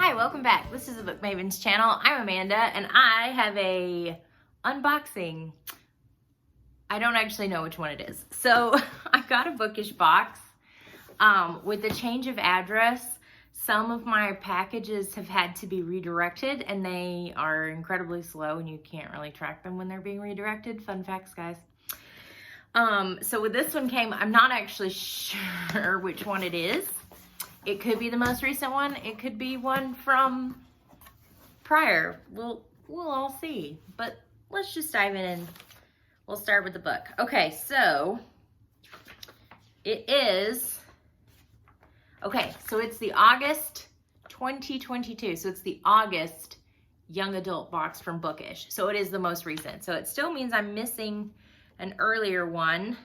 Hi, welcome back. This is the Book Mavens channel. I'm Amanda and I have a unboxing. I don't actually know which one it is. So I got a Bookish box with a change of address. Some of my packages have had to be redirected and they are incredibly slow and you can't really track them when they're being redirected. Fun facts, guys. So with this one came, I'm not actually sure which one it is. It could be the most recent one. It could be one from prior. We'll all see. But let's just dive in and we'll start with the book. Okay, so it is, so it's the August 2022. So it's the August young adult box from Bookish. So it is the most recent. So it still means I'm missing an earlier one.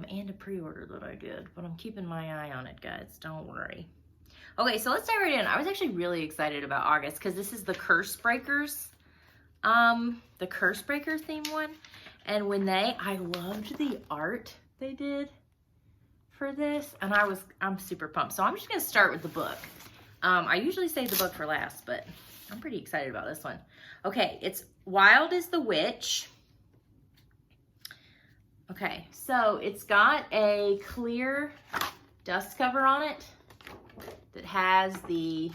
And a pre-order that I did, but I'm keeping my eye on it, guys. Don't worry. Okay, so let's dive right in. I was actually really excited about August because this is the Curse Breakers, the Curse Breaker theme one. And when I loved the art they did for this, and I'm super pumped. So I'm just gonna start with the book. I usually save the book for last, but I'm pretty excited about this one. Okay, it's Wild as the Witch. Okay, so it's got a clear dust cover on it that has the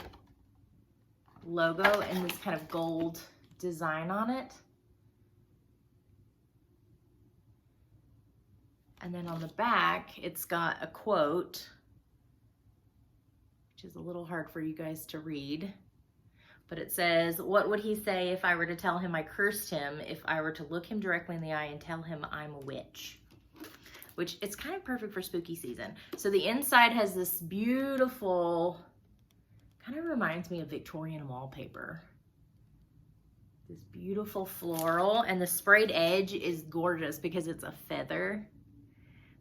logo and this kind of gold design on it. And then on the back, it's got a quote, which is a little hard for you guys to read. But it says, "What would he say if I were to tell him I cursed him, if I were to look him directly in the eye and tell him I'm a witch?" Which it's kind of perfect for spooky season. So the inside has this beautiful, kind of reminds me of Victorian wallpaper. This beautiful floral, and the sprayed edge is gorgeous because it's a feather.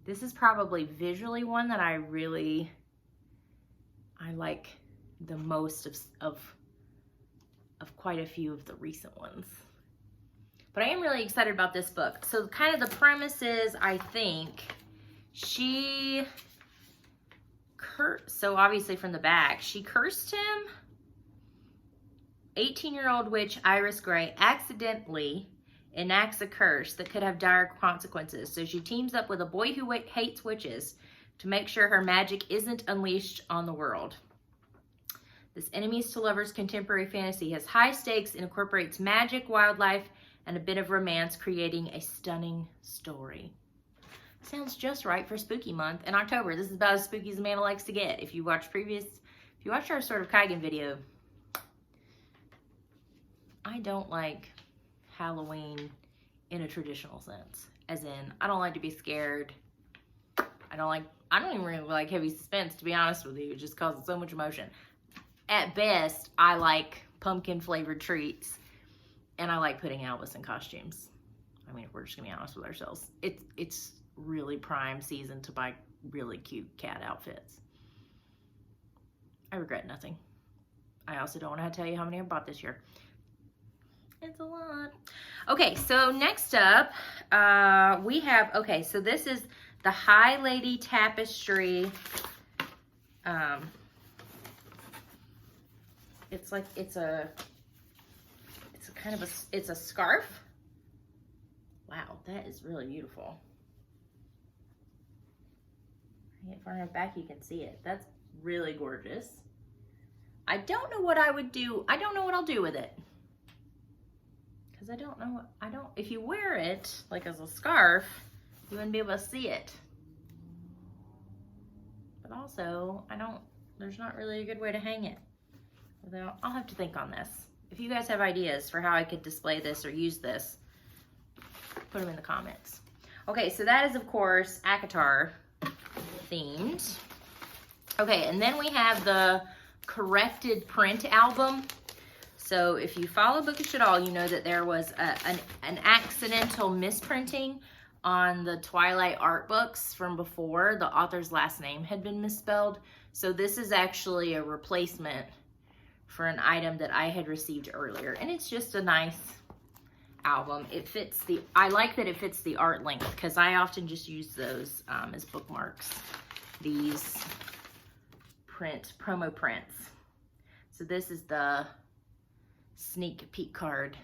This is probably visually one that I like the most of quite a few of the recent ones. But I am really excited about this book. So kind of the premise is, I think, so obviously from the back, she cursed him. 18-year-old witch Iris Gray accidentally enacts a curse that could have dire consequences. So she teams up with a boy who hates witches to make sure her magic isn't unleashed on the world. This enemies to lovers contemporary fantasy has high stakes and incorporates magic, wildlife, and a bit of romance, creating a stunning story. Sounds just right for spooky month in October. This is about as spooky as Amanda likes to get. If you watched our Sort of Kaigen video, I don't like Halloween in a traditional sense. As in, I don't like to be scared. I don't even really like heavy suspense, to be honest with you. It just causes so much emotion. At best, I like pumpkin flavored treats and I like putting Elvis in costumes. I mean, if we're just gonna be honest with ourselves, it's really prime season to buy really cute cat outfits. I regret nothing. I also don't want to tell you how many I bought this year. It's a lot. Okay, so next up, we have, so this is the High Lady Tapestry. It's a scarf. Wow, that is really beautiful. Get far enough back you can see it. That's really gorgeous. I don't know what I would do. I don't know what I'll do with it. Because if you wear it like as a scarf, you wouldn't be able to see it. But also, there's not really a good way to hang it. I'll have to think on this. If you guys have ideas for how I could display this or use this, put them in the comments. Okay, so that is, of course, ACOTAR themed. Okay, and then we have the corrected print album. So if you follow Bookish at all, you know that there was an accidental misprinting on the Twilight art books from before. The author's last name had been misspelled. So this is actually a replacement for an item that I had received earlier. And it's just a nice album. I like that it fits the art length because I often just use those as bookmarks. These promo prints. So this is the sneak peek card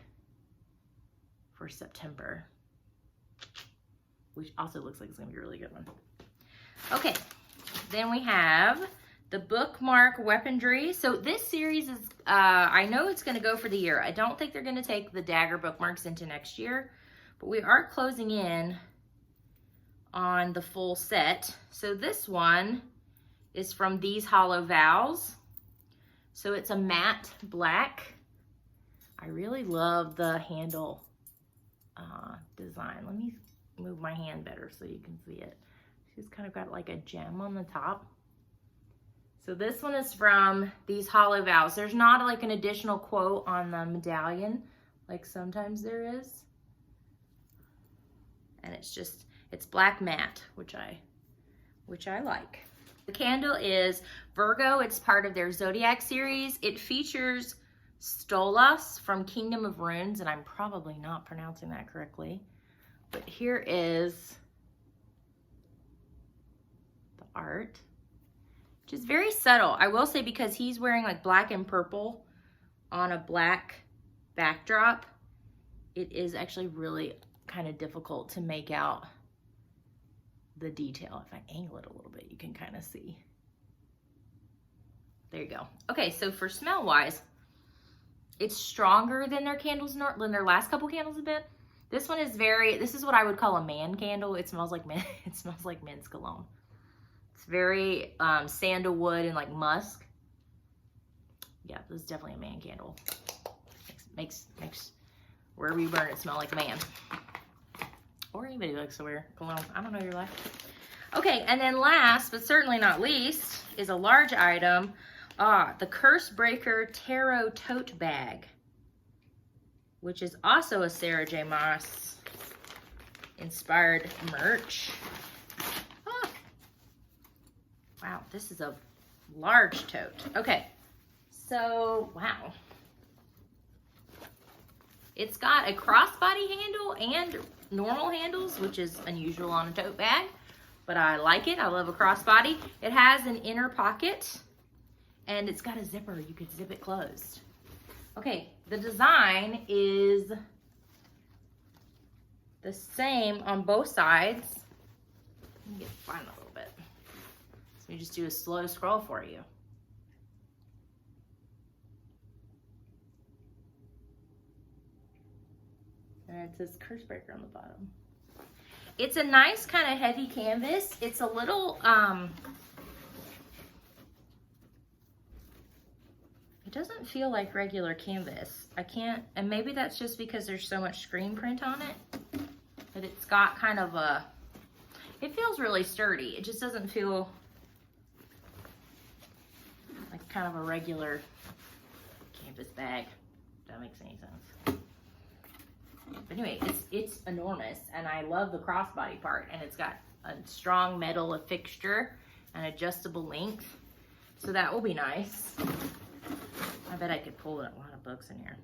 for September, which also looks like it's gonna be a really good one. Okay, then we have the Bookmark Weaponry. So this series is, I know it's gonna go for the year. I don't think they're gonna take the dagger bookmarks into next year, but we are closing in on the full set. So this one is from These Hollow Vows. So it's a matte black. I really love the handle design. Let me move my hand better so you can see it. She's kind of got like a gem on the top. So this one is from These Hollow Vows. There's not like an additional quote on the medallion like sometimes there is. And it's just, it's black matte, which I like. The candle is Virgo. It's part of their Zodiac series. It features Stolas from Kingdom of Runes, and I'm probably not pronouncing that correctly. But here is the art, which is very subtle. I will say, because he's wearing like black and purple on a black backdrop, it is actually really kind of difficult to make out the detail. If I angle it a little bit, you can kind of see. There you go. Okay, so for smell wise, it's stronger than their candles, than their last couple candles have been. This one is this is what I would call a man candle. It smells like it smells like men's cologne. It's very sandalwood and like musk. Yeah, this is definitely a man candle. Makes wherever you burn it smell like a man. Or anybody who likes to wear cologne. I don't know your life. Okay, and then last, but certainly not least, is a large item. The Curse Breaker Tarot Tote Bag, which is also a Sarah J. Maas inspired merch. Wow, this is a large tote. Okay, so, wow. It's got a crossbody handle and normal handles, which is unusual on a tote bag, but I like it. I love a crossbody. It has an inner pocket, and it's got a zipper. You could zip it closed. Okay, the design is the same on both sides. Let me get fun a little bit. So let me just do a slow scroll for you. And it says Curse Breaker on the bottom. It's a nice kind of heavy canvas. It's a little, it doesn't feel like regular canvas. And maybe that's just because there's so much screen print on it, but it's got kind of it feels really sturdy. It just doesn't feel like kind of a regular canvas bag, if that makes any sense. But anyway, it's enormous, and I love the crossbody part, and it's got a strong metal fixture and adjustable length, so that will be nice. I bet I could pull a lot of books in here.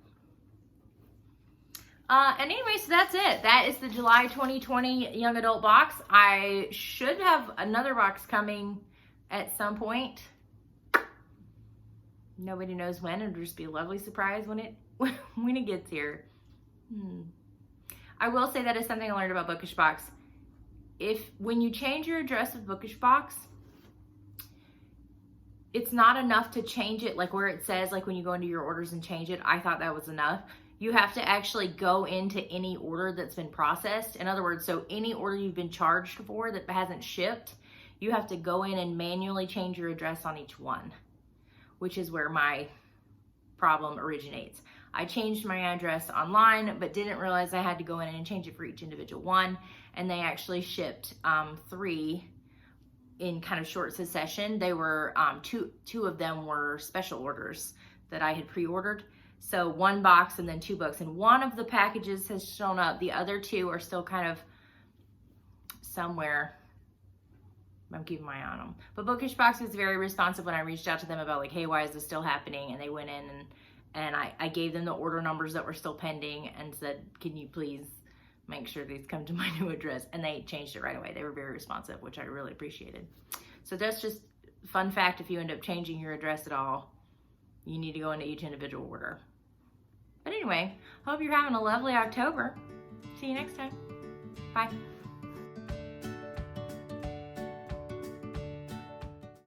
And anyway, so that's it. That is the July 2020 Young Adult box. I should have another box coming at some point. Nobody knows when. It'll just be a lovely surprise when it gets here. I will say that is something I learned about Bookish Box. When you change your address with Bookish Box, it's not enough to change it like where it says, like when you go into your orders and change it. I thought that was enough. You have to actually go into any order that's been processed. In other words, so any order you've been charged for that hasn't shipped, you have to go in and manually change your address on each one, which is where my problem originates. I changed my address online, but didn't realize I had to go in and change it for each individual one. And they actually shipped 3 in kind of short succession. They were, two of them were special orders that I had pre-ordered. So 1 box and then 2 books. And one of the packages has shown up. The other 2 are still kind of somewhere. I'm keeping my eye on them. But Bookish Box was very responsive when I reached out to them about like, hey, why is this still happening? And they went in and I gave them the order numbers that were still pending and said, can you please make sure these come to my new address? And they changed it right away. They were very responsive, which I really appreciated. So that's just a fun fact. If you end up changing your address at all, you need to go into each individual order. But anyway, hope you're having a lovely October. See you next time. Bye.